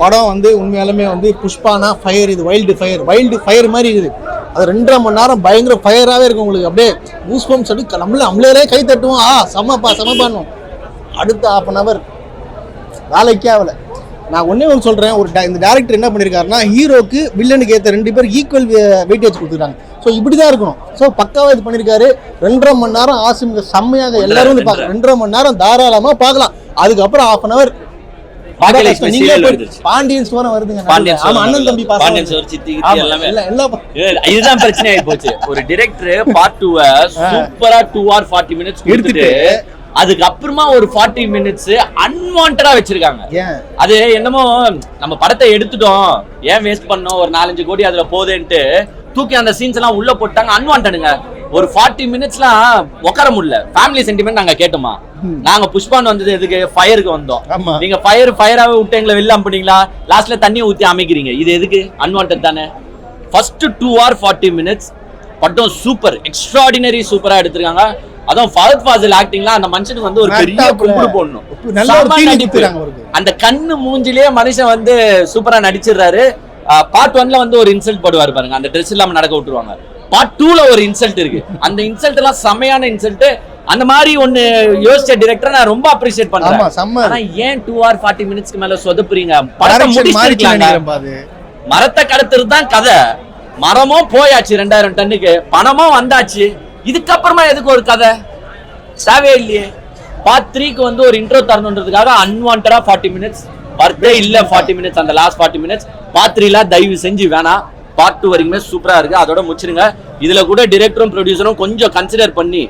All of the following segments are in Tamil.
படம் வந்து உண்மையாலுமே வந்து புஷ்பானா ஃபயர், இது வைல்டு ஃபயர் மாதிரி இருக்குது. அது 2.5 மணி நேரம் பயங்கர ஃபயராகவே இருக்கும் உங்களுக்கு. அப்படியே பூஸ்பம்ஸ் அப்படி நம்மளே கை தட்டுவோம், சமப்பான்னுவோம். அடுத்த 1/2 hour வேலைக்கே ஆகலை. நான் ஒன்றே ஒன்று சொல்கிறேன், இந்த டேரக்டர் என்ன பண்ணியிருக்காருன்னா, ஹீரோக்கு வில்லனுக்கு ஏற்ற 2 பேர் ஈக்குவல் வெயிட்டேஜ் கொடுத்துருக்காங்க. ஸோ இப்படி தான் இருக்கணும். ஸோ பக்காவாக இது பண்ணியிருக்காரு. 2.5 மணி நேரம் ஆசிம் செம்மையாக எல்லாரும் வந்து பார்க்கலாம். 2.5 மணி நேரம் தாராளமாக பார்க்கலாம். அதுக்கப்புறம் 1/2 hour பாண்டியன் ஸ்டோரம் வருதுங்க. அண்ணன் தம்பி இதுதான் பிரச்சனை ஆகி போச்சு. ஒரு டைரக்டர் பார்ட் 2 சூப்பரா 2 hour 40 minutes எடுத்துட்டு அதுக்கு அப்புறமா ஒரு 40 minutes அன்வான்டடா வச்சிருக்காங்க. அது என்னமோ நம்ம படத்தை எடுத்துட்டோம், ஏன் வேஸ்ட் பண்ணோம், ஒரு 4-5 கோடி அதுல போதேன்ட்டு தூக்கி அந்த சீன்ஸ் எல்லாம் உள்ள போட்டாங்க. அன்வான்டடுங்க. ஒரு 40 minutesலாம் உட்கார முடியல. ஃபேமிலி சென்டிமெண்ட் நாங்க கேட்டோமா? நாங்க புஷ்பான் வந்தது எதுக்கு? ஃபயருக்கு வந்தோம். நீங்க ஃபயராவே விட்டு எங்களை வெளில அனுப்புனீங்களா? லாஸ்ட்ல தண்ணியை ஊத்தி அமைக்கிறீங்க. இது எதுக்கு? அன்வான்டட் தானே. ஃபர்ஸ்ட் 2 hour 40 minutes படம் சூப்பர், எக்ஸ்ட்ராடினரி சூப்பரா எடுத்திருக்காங்க. அதுவும் ஃபஹத் ஃபாசில் ஆக்டிங்லாம் அந்த மனுஷனுக்கு வந்து ஒரு பெரிய கும்பிடு போடணும். அந்த கண்ணு மூஞ்சிலேயே மனுஷன் வந்து சூப்பரா நடிச்சிடுறாரு. பார்ட் 1ல வந்து ஒரு இன்சல்ட் போடுவாரு பாருங்க, அந்த ட்ரெஸ் இல்லாம நடக்க விட்டுருவாங்க. பார்ட் 2ல ஒரு இன்சல்ட் இருக்கு. அந்த இன்சல்ட் எல்லாம் செமையான இன்சல்ட். அந்த மாதிரி ஒன்னு யோசிச்ச டைரக்டர் நான் ரொம்ப அப்ரிஷியேட் பண்றேன். ஆனா ஏன் 2 hour 40 minutesக்கு மேல சொதப்புறீங்க? படத்தை முடிச்சிருக்கீங்க. மரத்தை கடத்துறது தான் கதை. மரமும் போயாச்சு 2000 டன்னுக்கு, பணமும் வந்தாச்சு. இதுக்கப்புறமா எதுக்கு ஒரு கதை? தேவையே இல்லையே. பார்ட் 3க்கு வந்து ஒரு இன்ட்ரோ தரணுன்றதுக்காக அன்வான்டடா 40 minutes பர்த்டே இல்ல 40 minutes, அந்த லாஸ்ட் 40 minutes. பார்ட் 3ல தயவு செஞ்சு வேணாம். பார்ட் 2 வரைக்குமே சூப்பரா இருக்கு. அதோட முடிச்சிருங்க. இதுல கூட டைரக்டரும் ப்ரொடியூசரும் கொஞ்சம் கன்சிடர் பண்ணி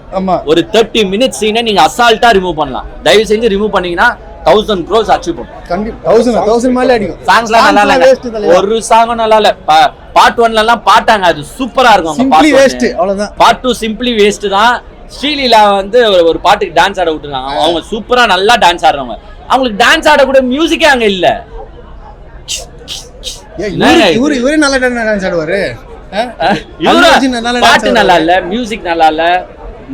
ஒரு 30 minutes சீனை நீங்க அசால்ட்டா ரிமூவ் பண்ணலாம். தயவு செஞ்சு ரிமூவ் பண்ணீங்கன்னா 1000 crores அச்சீவ் பண்ணும். கண்டிப்பா 1000 மேல அடிக்கும். சாங்ஸ்லாம் நல்லா இல்ல, ஒரு சாங்கும் நல்லா இல்ல. பார்ட் 1ல எல்லாம் பாட்டாங்க, அது சூப்பரா இருக்கும். சிம்பிளி வேஸ்ட், அவ்வளவுதான். பார்ட் 2 சிம்பிளி வேஸ்ட் தான். ஸ்ரீலீலா வந்து ஒரு பாட்டுக்கு டான்ஸ் ஆட விட்டுருக்காங்க. அவங்க சூப்பரா நல்லா டான்ஸ் ஆடுறவங்க. அவங்களுக்கு டான்ஸ் ஆட கூட மியூசிக்கே அங்க இல்ல. இவரே நல்லா டான்ஸ் ஆடுவாரு. பாட்டு நல்லா இல்ல, மியூசிக் நல்லா இல்ல.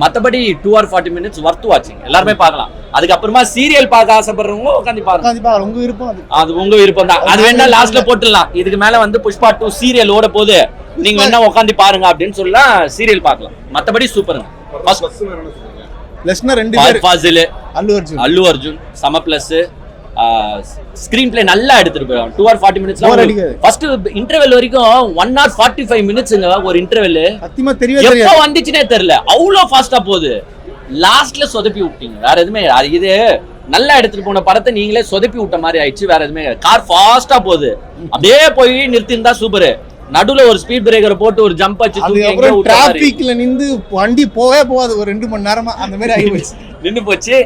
மத்தபடி 2 hour 40 minutes வர்த் வாட்சிங், எல்லாருமே பார்க்கலாம். அதுக்கப்புறமா சீரியல் பார்க்க ஆசைப்படுறவங்க உட்காந்து பாருங்க. உங்க விருப்பம், அது உங்க விருப்பம் தான். அது வேணா லாஸ்ட்ல போட்டுடலாம். இதுக்கு மேல வந்து புஷ்பா 2 சீரியல் ஓட போகுது, நீங்க வேணா உட்காந்து பாருங்க அப்படின்னு சொல்லலாம். சீரியல் பார்க்கலாம். மத்தபடி சூப்பருங்க. லெஸ்னா 2 பேர், ஃபாசில், அல்லு அர்ஜுன் சம பிளஸ். ஸ்கிரீன் பிளே நல்லா எடுத்துட்டு போயிடும். 2 hour 40 minutes. ஃபர்ஸ்ட் இன்டர்வெல் வரைக்கும் 1 hour 45 minutesங்க ஒரு இன்டர்வெல். சத்தியமா தெரியவே தெரியாது எப்போ வந்துச்சுனே தெரியல. அவ்வளோ ஃபாஸ்டா போகுது. லாஸ்ட்ல சொதப்பி விட்டீங்க. வேற எதுவுமே இது நல்லா எடுத்துட்டு போன படத்தை நீங்களே சொதப்பி விட்ட மாதிரி ஆயிடுச்சு. வேற எதுவுமே. கார் ஃபாஸ்டா போகுது, அப்படியே போய் நிறுத்திருந்தா சூப்பர். நடுவுல ஒரு ஸ்பீட் பிரேக்கரை போட்டு ஒரு ஜம்ப் அடிச்சு டிராபிக்ல நின்று வண்டி போகாது ஒரு 2 மணி நேரமா அந்த மாதிரி ஆயிடுச்சு. நின்னு போச்சு.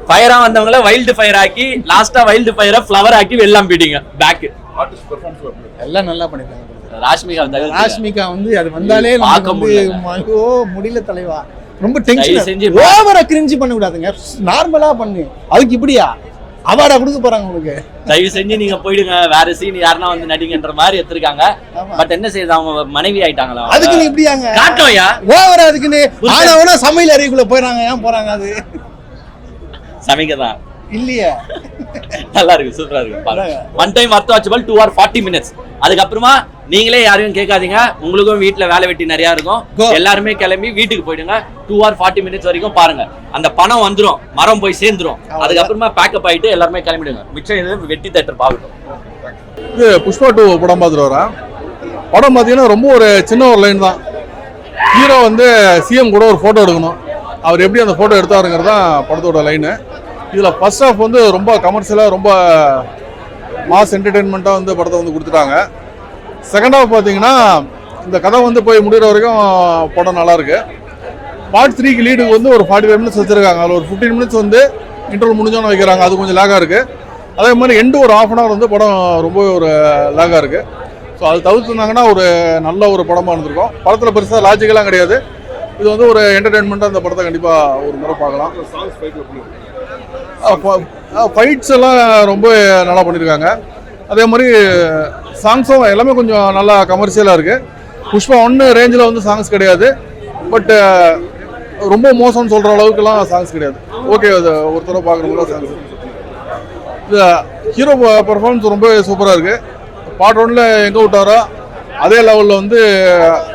ஃபயரா வந்தவங்கள வைல்டு ஃபயர் ஆக்கி, லாஸ்டா வைல்டு ஃபயரை ஃப்ளவர் ஆக்கி வெல்லாம் போயிட்டீங்க. பேக் எல்லாம் நல்லா பண்ணிருக்காங்க. ராஷ்மிகா வந்து அது வந்தாலே முடியல தலைவா. ரொம்ப டென்ஷன் செஞ்சு ஓவரா கிரிஞ்சி பண்ண கூடாதுங்க. நார்மலா பண்ணு. அதுக்கு இப்படியா அவார்டா கொடுக்க போறாங்க உங்களுக்கு? தயவு செஞ்சு நீங்க போயிடுங்க. வேற சீன் யாருன்னா வந்து நடிங்கன்ற மாதிரி எடுத்திருக்காங்க. பட் என்ன செய்யுது, அவங்க மனைவி ஆயிட்டாங்களா? அதுக்கு நீ இப்படியாங்க காட்டோயா ஓவரா அதுக்குன்னு ஆனா சமையல் அறைக்குள்ள போயிறாங்க. ஏன் போறாங்க? அது சமைக்கதான் இல்லையா? நல்லா இருக்கு, சூப்பரா இருக்கு. ஒன் டைம் வர்த் வாட்சபிள் 2 hour 40 minutes. அதுக்கப்புறமா நீங்களே யாரையும் கேட்காதீங்க. உங்களுக்கும் வீட்டுல வேலை வெட்டி நிறைய இருக்கும். எல்லாருமே கிளம்பி வீட்டுக்கு போயிடுங்க. 2 hour 40 minutes வரைக்கும் பாருங்க. அந்த பணம் வந்துடும், மரம் போய் சேர்ந்துரும். அதுக்கப்புறமா பேக்கப் ஆயிட்டு எல்லாருமே கிளம்பிடுங்க. மிச்சம் இது வெட்டி தேட்டர் பார்க்கட்டும். இது புஷ்பா 2 படம் பார்த்துட்டு வரேன். படம் பார்த்தீங்கன்னா ரொம்ப ஒரு சின்ன ஒரு லைன் தான். ஹீரோ வந்து சிஎம் கூட ஒரு ஃபோட்டோ எடுக்கணும். அவர் எப்படி அந்த ஃபோட்டோ எடுத்தாருங்கிறது தான் படத்தோட லைனு. இதில் ஃபர்ஸ்ட் ஆஃப் வந்து ரொம்ப கமர்ஷியலாக, ரொம்ப மாஸ் என்டர்டெயின்மெண்ட்டாக வந்து படத்தை வந்து கொடுத்துட்டாங்க. செகண்ட் ஆஃப் பார்த்தீங்கன்னா இந்த கதை வந்து போய் முடிகிற வரைக்கும் படம் நல்லாயிருக்கு. பார்ட் 3க்கு லீடுக்கு வந்து ஒரு 45 minutes வச்சுருக்காங்க. அதில் ஒரு 15 minutes வந்து இன்டர்வல் முடிஞ்சோன்னு வைக்கிறாங்க. அது கொஞ்சம் லேகாக இருக்குது. அதே மாதிரி எண்டு ஒரு 1/2 hour வந்து படம் ரொம்ப ஒரு லேகாக இருக்குது. ஸோ அது தவிர்த்துருந்தாங்கன்னா ஒரு நல்ல ஒரு படமாக இருந்திருக்கும். படத்தில் பெருசாக லாஜிக்கெல்லாம் கிடையாது. இது வந்து ஒரு என்டர்டெயின்மெண்ட்டாக அந்த படத்தை கண்டிப்பாக ஒரு முறை பார்க்கலாம். ஃபைட்ஸ் எல்லாம் ரொம்ப நல்லா பண்ணியிருக்காங்க. அதே மாதிரி சாங்ஸும் எல்லாமே கொஞ்சம் நல்லா கமர்ஷியலாக இருக்குது. புஷ்பா 1 ரேஞ்சில் வந்து சாங்ஸ் கிடையாது. பட் ரொம்ப மோசம்னு சொல்கிற அளவுக்குலாம் சாங்ஸ் கிடையாது. ஓகே, அது ஒரு தடவை பார்க்குறவங்களா சாங்ஸ் இது ஹீரோ பெர்ஃபார்மன்ஸ் ரொம்ப சூப்பராக இருக்குது. பார்ட் 1ல் எங்கே விட்டாரோ அதே லெவலில் வந்து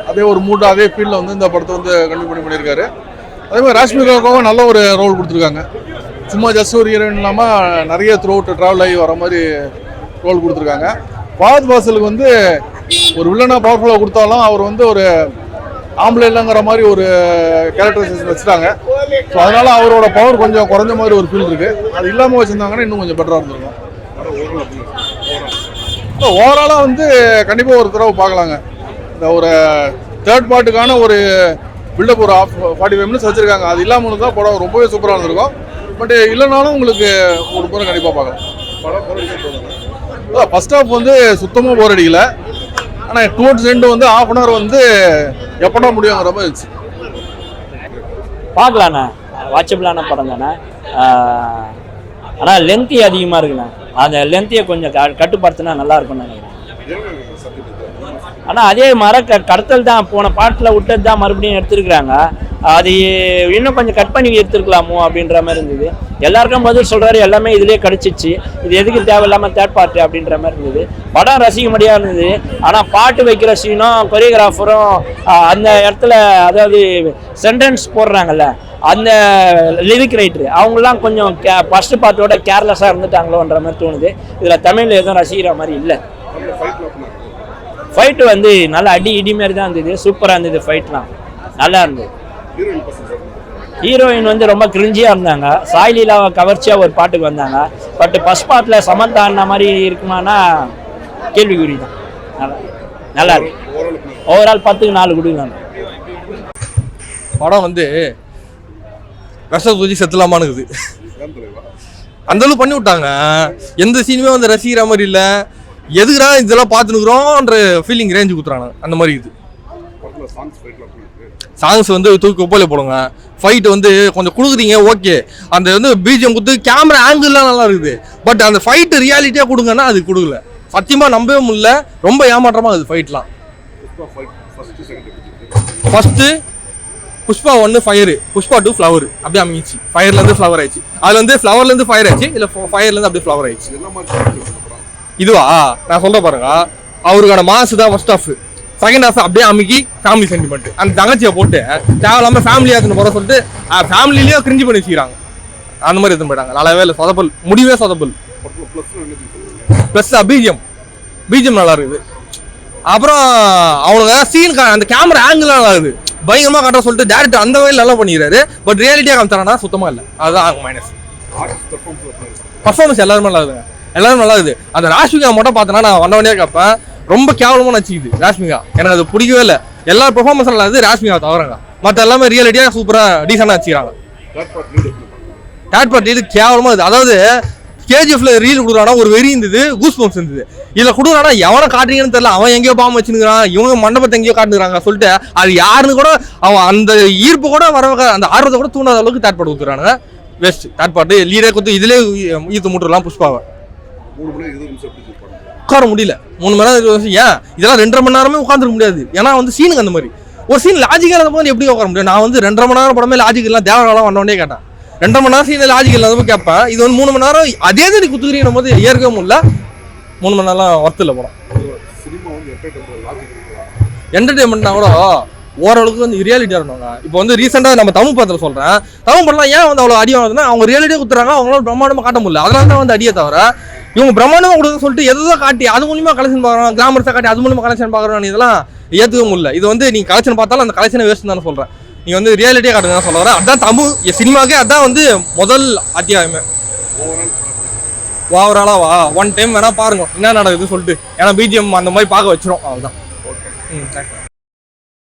அதே ஒரு மூட் அதே ஃபீல்டில் வந்து இந்த படத்தை வந்து கண்டினியூ பண்ணியிருக்காரு. அதே மாதிரி ராஷ்மிகாவுக்கும் நல்ல ஒரு ரோல் கொடுத்துருக்காங்க. சும்மா ஜஸ்ட் ஒரு ஹீரோயின் இல்லாமல் நிறைய த்ரூ அவுட் ட்ராவல் ஆகி வர மாதிரி ரோல் கொடுத்துருக்காங்க. ஃபாத் ஃபாசிலுக்கு வந்து ஒரு வில்லனாக பவர்ஃபுல்லாக கொடுத்தாலும் அவர் வந்து ஒரு ஆம்பளை இல்லைங்கிற மாதிரி ஒரு கேரக்டரைசேஷன் வச்சுட்டாங்க. ஸோ அதனால அவரோட பவர் கொஞ்சம் குறைஞ்ச மாதிரி ஒரு ஃபீல் இருக்குது. அது இல்லாமல் வச்சுருந்தாங்கன்னா இன்னும் கொஞ்சம் பெட்டராக இருந்திருக்கும். ஓவராலாக வந்து கண்டிப்பாக ஒரு தடவை பார்க்கலாங்க. இந்த ஒரு தேர்ட் பார்ட்டுக்கான ஒரு பில்டப் ஒரு 45 மினிட்ஸ் வச்சுருக்காங்க. அது இல்லாமல் தான் படம் ரொம்பவே சூப்பராக இருந்திருக்கும். பட் இல்லைனாலும் உங்களுக்கு ஒரு முறை கண்டிப்பாக பார்க்கலாம். ஃபர்ஸ்ட் ஹாஃப் வந்து சுத்தமாக போர் அடிக்கல. ஆனால் டுவர்ட்ஸ் எண்டு வந்து ½ அன் ஹவர் வந்து எப்படா முடியுங்கிற மாதிரி இருந்துச்சு. பார்க்கலாண்ணா, வாட்சபிளான படம் தானே. ஆனால் லென்த்தி அதிகமாக இருக்குண்ணா. அந்த லென்த்தியை கொஞ்சம் கட்டுப்படுத்தினா நல்லா இருக்கும்னு நினைக்கிறேன். ஆனால் அதே கடத்தல் தான் போன பாட்டில் விட்டது தான் மறுபடியும் எடுத்துருக்குறாங்க. அது இன்னும் கொஞ்சம் கட் பண்ணி எடுத்துருக்கலாமோ அப்படின்ற மாதிரி இருந்தது. எல்லாருக்கும் பதில் சொல்கிறாரு, எல்லாமே இதிலே கிடச்சிச்சு, இது எதுக்கு தேவையில்லாமல் தேர்ட் பார்ட்டு அப்படின்ற மாதிரி இருந்தது. படம் ரசிக்கும்படியாக இருந்தது. ஆனால் பாட்டு வைக்கிற சீனும் கொரியோகிராஃபரும் அந்த இடத்துல அதாவது சென்டென்ஸ் போடுறாங்கல்ல, அந்த லிரிக் ரைட்டரு அவங்களாம் கொஞ்சம் ஃபஸ்ட்டு பார்ட்டோட கேர்லெஸ்ஸாக இருந்துட்டாங்களோன்ற மாதிரி தோணுது. இதில் தமிழில் எதுவும் ரசிக்கிற மாதிரி இல்லை. ஃபைட்டு வந்து நல்லா அடி இடி மாரி தான் இருந்தது. சூப்பராக இருந்தது. ஃபைட்லாம் நல்லா இருந்தது. ஹீரோயின் வந்து ரொம்ப கிரிஞ்சியாக இருந்தாங்க. சாய்லீலாவை கவர்ச்சியாக ஒரு பாட்டுக்கு வந்தாங்க. பட் ஃபஸ்ட் பார்ட்டில் சமந்தா அண்ணா மாதிரி இருக்குமானா கேள்விக்குறி தான். நல்லா இருக்கு. ஓவரால் 10க்கு 4 கொடுக்கலாம். படம் வந்து விஷம் தூச்சி செத்துலாமானுக்குது. அந்தளவு பண்ணி விட்டாங்க. எந்த சீனுமே வந்து ரசிக்கிற மாதிரி இல்லை. எதுக்குறா இதெல்லாம் பார்த்துனுக்குறோன்ற ஃபீலிங் ரேஞ்சு கொடுத்துறாங்க. அந்த மாதிரி இது சாங்ஸ் வந்து தூக்கி ஒப்போலே போடுங்க. ஃபைட் வந்து கொஞ்சம் கொடுக்குறீங்க, ஓகே. அந்த வந்து பிஜிஎம் கொடுத்து கேமரா ஆங்கிள்லாம் நல்லா இருக்குது. பட் அந்த ஃபைட்டு ரியாலிட்டியாக கொடுங்கன்னா அது கொடுக்கல. சத்தியமாக நம்பவே முடியல. ரொம்ப ஏமாற்றமாக இருக்குது ஃபைட்லாம். First Pushpa 1 fire, Pushpa 2 flower அப்படியே அமைச்சு. ஃபயர்லேருந்து ஃப்ளவர் ஆயிடுச்சு. அதில் வந்து ஃப்ளவர்லேருந்து ஃபயர் ஆயிடுச்சு, இல்லை ஃபயர்லேருந்து அப்படியே ஃப்ளவர் ஆயிடுச்சு. இதுவா நான் சொல்ல பாருங்க. அவருக்கான மாசு தான் ஃபர்ஸ்ட் ஹாஃப். செகண்ட் ஹாஃப் அப்படியே அமைக்கி ஃபேமிலி சென்டிமெண்ட். அந்த தங்கச்சியை போட்டு தேவையில்லாமல் ஃபேமிலியாக எடுத்துன்னு போகிற சொல்லிட்டு ஃபேமிலிலேயே கிரிஞ்சு பண்ணி வச்சுக்கிறாங்க. அந்த மாதிரி எடுத்துன்னு போயிட்டாங்க. நல்லாவே இல்லை. சொதப்பல், முடிவே சொதப்பல். ப்ளஸ் பிஜிஎம் நல்லா இருக்குது. அப்புறம் அவனுங்க சீன் அந்த கேமரா ஆங்கிள் நல்லா இருக்குது. பயங்கரமாக காட்ட சொல்லிட்டு டேரக்டர் அந்த வகையில் நல்லா பண்ணிக்கிறாரு. பட் ரியாலிட்டியாக காமிச்சானா சுத்தமாக இல்லை. அதுதான் மைனஸ். பர்ஃபார்மன்ஸ் எல்லாருமே நல்லா இருக்குங்க. எல்லாரும் நல்லா இருக்குது. அந்த ராஷ்மிகா மட்டும் பார்த்தேன்னா நான் வந்தவனே கேட்பேன், ரொம்ப கேவலமாக நடிச்சிக்குது ராஷ்மிகா. எனக்கு அது பிடிக்கவே இல்லை. எல்லா பெர்ஃபார்மன்ஸ் நல்லா இருக்குது, ராஷ்மிகா தவறாங்க. மற்ற எல்லாமே ரியாலிட்டியாக சூப்பராக டீசெண்டாக வச்சுக்கிறாங்க. தேர்ட் பார்ட் இது கேவலமாக இருக்குது. அதாவது கேஜிஎஃப்ல ரீல் கொடுக்குறானா ஒரு வெறி இருந்தது, கூஸ் பம்ப்ஸ் இருந்தது. இதில் கொடுக்குறானா எவனை காட்டுறீங்கன்னு தெரியல. அவன் எங்கேயோ பாம்பு வச்சுருக்கான், இவங்க மண்டபத்தை எங்கேயோ காட்டுறாங்க சொல்லிட்டு அது யாருன்னு கூட அவன் அந்த ஈர்ப்பு கூட வர அந்த ஆர்வத்தை கூட தூண்டாத அளவுக்கு தேர்ட் பார்ட் கொடுக்குறானுங்க. வேஸ்ட். தேர்ட் பார்ட் லீடே கொடுத்து இதிலே ஈர்த்து முட்டுலாம் புஷ்பாவை. உட்கார முடியல 3 மணி நேரம். ஏன் இதெல்லாம் 2.5 மணி நேரமே உட்காந்துருக்க முடியாது. ஏன்னா வந்து சீனுக்கு அந்த மாதிரி ஒரு சீன் லாஜிக்கா இருந்த போது எப்படி உட்கார முடியும்? நான் வந்து 2.5 மணி நேரம் படமே லாஜிக் எல்லாம் தேவராலாம் வந்தோடனே கேட்டேன். 2.5 மணி நேரம் சீன் லாஜிக் இல்லாத கேட்பேன். இது வந்து 3 மணி நேரம் அதே தான் குத்துக்கிறீங்க போது ஏற்கவே முடியல. 3 மணி நேரம் ஒர்த்து இல்லை படம். என்டர்டைன்மெண்ட்னா கூட ஓரளவுக்கு வந்து ரியாலிட்டியாக இருந்தாங்க. இப்போ வந்து ரீசெண்டாக நம்ம தமிழ் படத்தில் சொல்கிறேன், தமிழ் படம்லாம் ஏன் வந்து அவ்வளோ அடி வாங்குதுன்னா அவங்க ரியாலிட்டியாக கொடுத்துறாங்க. அவங்களால பிரம்மாண்டமாக காட்ட முடியல. அதனால தான் வந்து அடியே தவிர இவங்க பிரம்மாண்டமாக கொடுக்குன்னு சொல்லிட்டு எதோ காட்டி அது மூலியமாக கலெக்ஷன் பார்க்குறோம், கிளாமர்ஸாக காட்டி அது மூலியமாக கலெக்ஷன் பார்க்குறோம். இதெல்லாம் ஏற்றுக்க முடியல. இது வந்து நீங்கள் கலெக்ஷன் பார்த்தாலும் அந்த கலெக்ஷனை வேஸ்ட் தானே சொல்கிறேன். நீங்கள் வந்து ரியாலிட்டியாக காட்டுங்க தான் சொல்ல வரேன். அதுதான் தமிழ் சினிமாவுக்கே அதுதான் வந்து முதல் அத்தியாயமே. ஓவராலாக 1 டைம் வேணால் பாருங்க என்ன நடக்குதுன்னு சொல்லிட்டு. ஏன்னா பிஜிஎம் அந்த மாதிரி பார்க்க வச்சிரும். அவ்வளோதான். தேங்க்ஸ்.